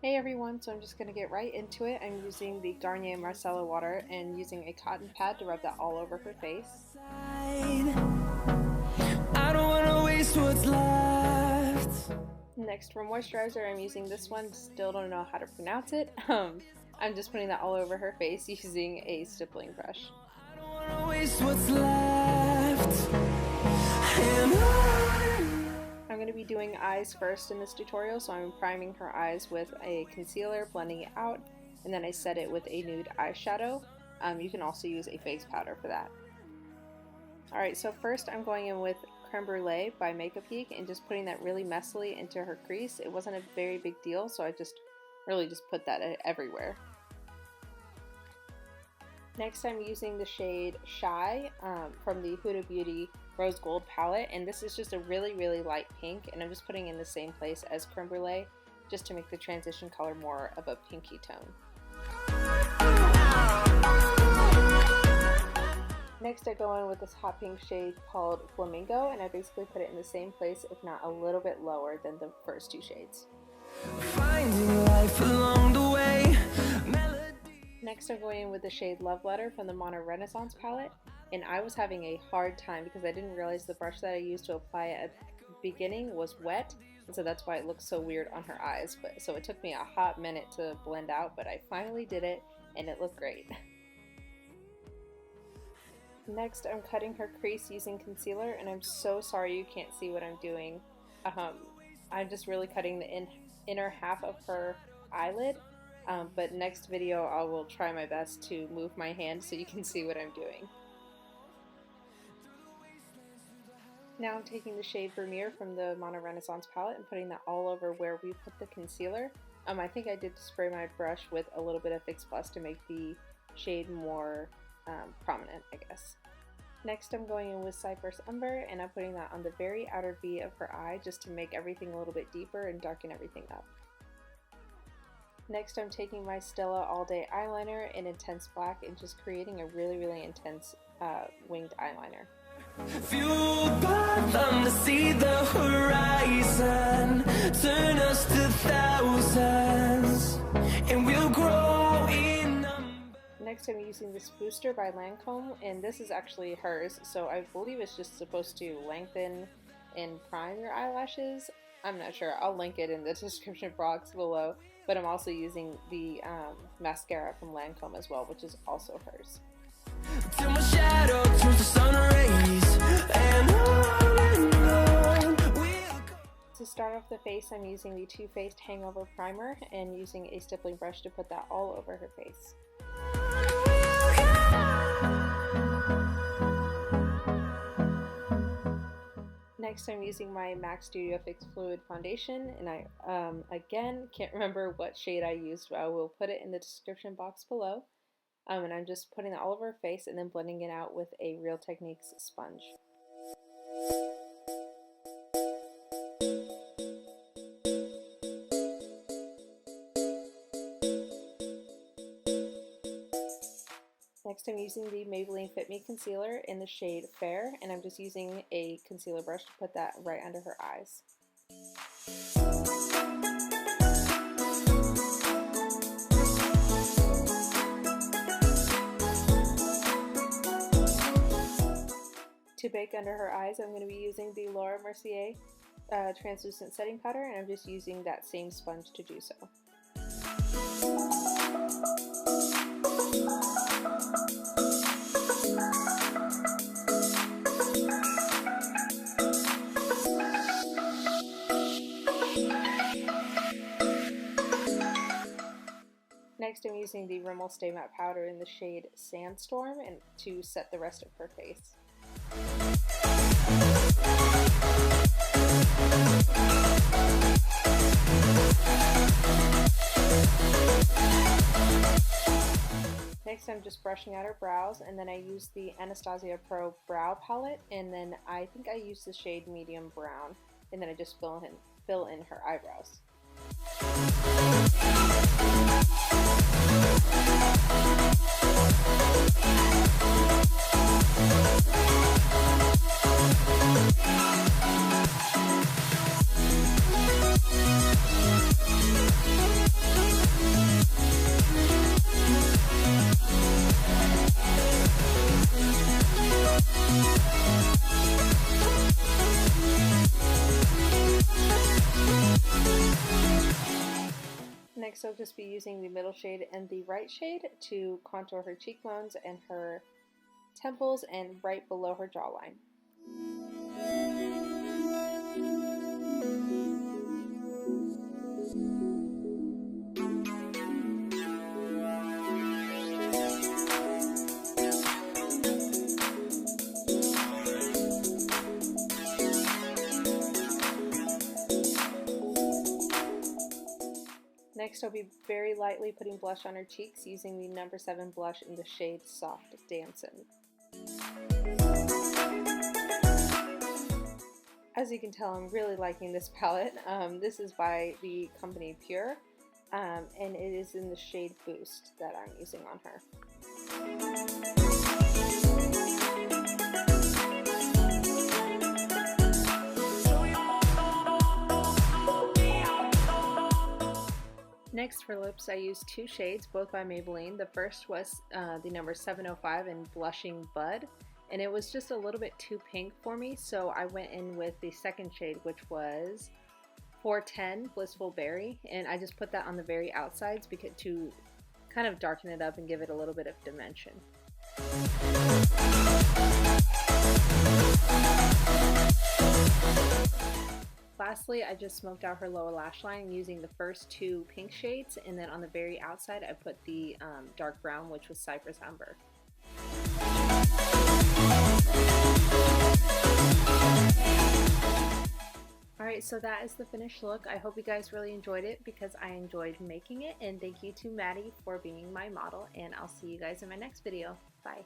Hey everyone, so I'm just going to get right into it. I'm using the Garnier Micellar water and using a cotton pad to rub that all over her face. I don't wanna waste what's left. Next, for moisturizer, I'm using this one. Still don't know how to pronounce it. I'm just putting that all over her face using a stippling brush. I don't wanna waste what's left. I'm going to be doing eyes first in this tutorial, so I'm priming her eyes with a concealer, blending it out, and then I set it with a nude eyeshadow. You can also use a face powder for that. Alright, so first I'm going in with Creme Brûlée by Makeup Geek and just putting that really messily into her crease. It wasn't a very big deal, so I really just put that everywhere. Next I'm using the shade Shy from the Huda Beauty Rose Gold palette, and this is just a really light pink, and I'm just putting in the same place as Creme Brûlée just to make the transition color more of a pinky tone. Next I go in with this hot pink shade called Flamingo, and I basically put it in the same place, if not a little bit lower than the first two shades. Finding life along the way. Next I'm going in with the shade Love Letter from the Mono Renaissance palette, and I was having a hard time because I didn't realize the brush that I used to apply it at the beginning was wet, and so that's why it looks so weird on her eyes. So it took me a hot minute to blend out, but I finally did it and it looked great. Next I'm cutting her crease using concealer, and I'm so sorry you can't see what I'm doing. I'm just really cutting the inner half of her eyelid. But next video I will try my best to move my hand so you can see what I'm doing. Now I'm taking the shade Vermeer from the Mono Renaissance palette and putting that all over where we put the concealer. I think I did spray my brush with a little bit of Fix Plus to make the shade more prominent, I guess. Next I'm going in with Cyprus Umber, and I'm putting that on the very outer V of her eye just to make everything a little bit deeper and darken everything up. Next I'm taking my Stila All Day Eyeliner in Intense Black and just creating a really intense winged eyeliner. Fueled by them to see the horizon, turn us to thousands, and we'll grow in number. Next I'm using this Booster by Lancome, and this is actually hers, so I believe it's just supposed to lengthen and prime your eyelashes. I'm not sure, I'll link it in the description box below, but I'm also using the mascara from Lancome as well, which is also hers. Till my shadow turns to sun rays, and on to start off the face, I'm using the Too Faced Hangover Primer and using a stippling brush to put that all over her face. Next I'm using my MAC Studio Fix Fluid Foundation, and I again can't remember what shade I used, but I will put it in the description box below. And I'm just putting it all over her face and then blending it out with a Real Techniques sponge. Next I'm using the Maybelline Fit Me Concealer in the shade Fair, and I'm just using a concealer brush to put that right under her eyes. To bake under her eyes, I'm going to be using the Laura Mercier translucent setting powder, and I'm just using that same sponge to do so. Next I'm using the Rimmel Stay Matte powder in the shade Sandstorm and to set the rest of her face. Next I'm just brushing out her brows, and then I use the Anastasia Pro Brow Palette, and then I think I use the shade Medium Brown, and then I just fill in her eyebrows. Next, I'll just be using the middle shade and the right shade to contour her cheekbones and her temples and right below her jawline. Next, I'll be very lightly putting blush on her cheeks using the No. 7 blush in the shade Soft Damson. As you can tell, I'm really liking this palette. This is by the company Pur, and it is in the shade Boost that I'm using on her. Next for lips, I used two shades, both by Maybelline. The first was the No. 705 in Blushing Bud, and it was just a little bit too pink for me, so I went in with the second shade, which was 410 Blissful Berry, and I just put that on the very outsides because to kind of darken it up and give it a little bit of dimension. Lastly, I just smoked out her lower lash line using the first two pink shades, and then on the very outside I put the dark brown, which was Cyprus Umber. Alright, so that is the finished look. I hope you guys really enjoyed it because I enjoyed making it, and thank you to Maddie for being my model, and I'll see you guys in my next video. Bye!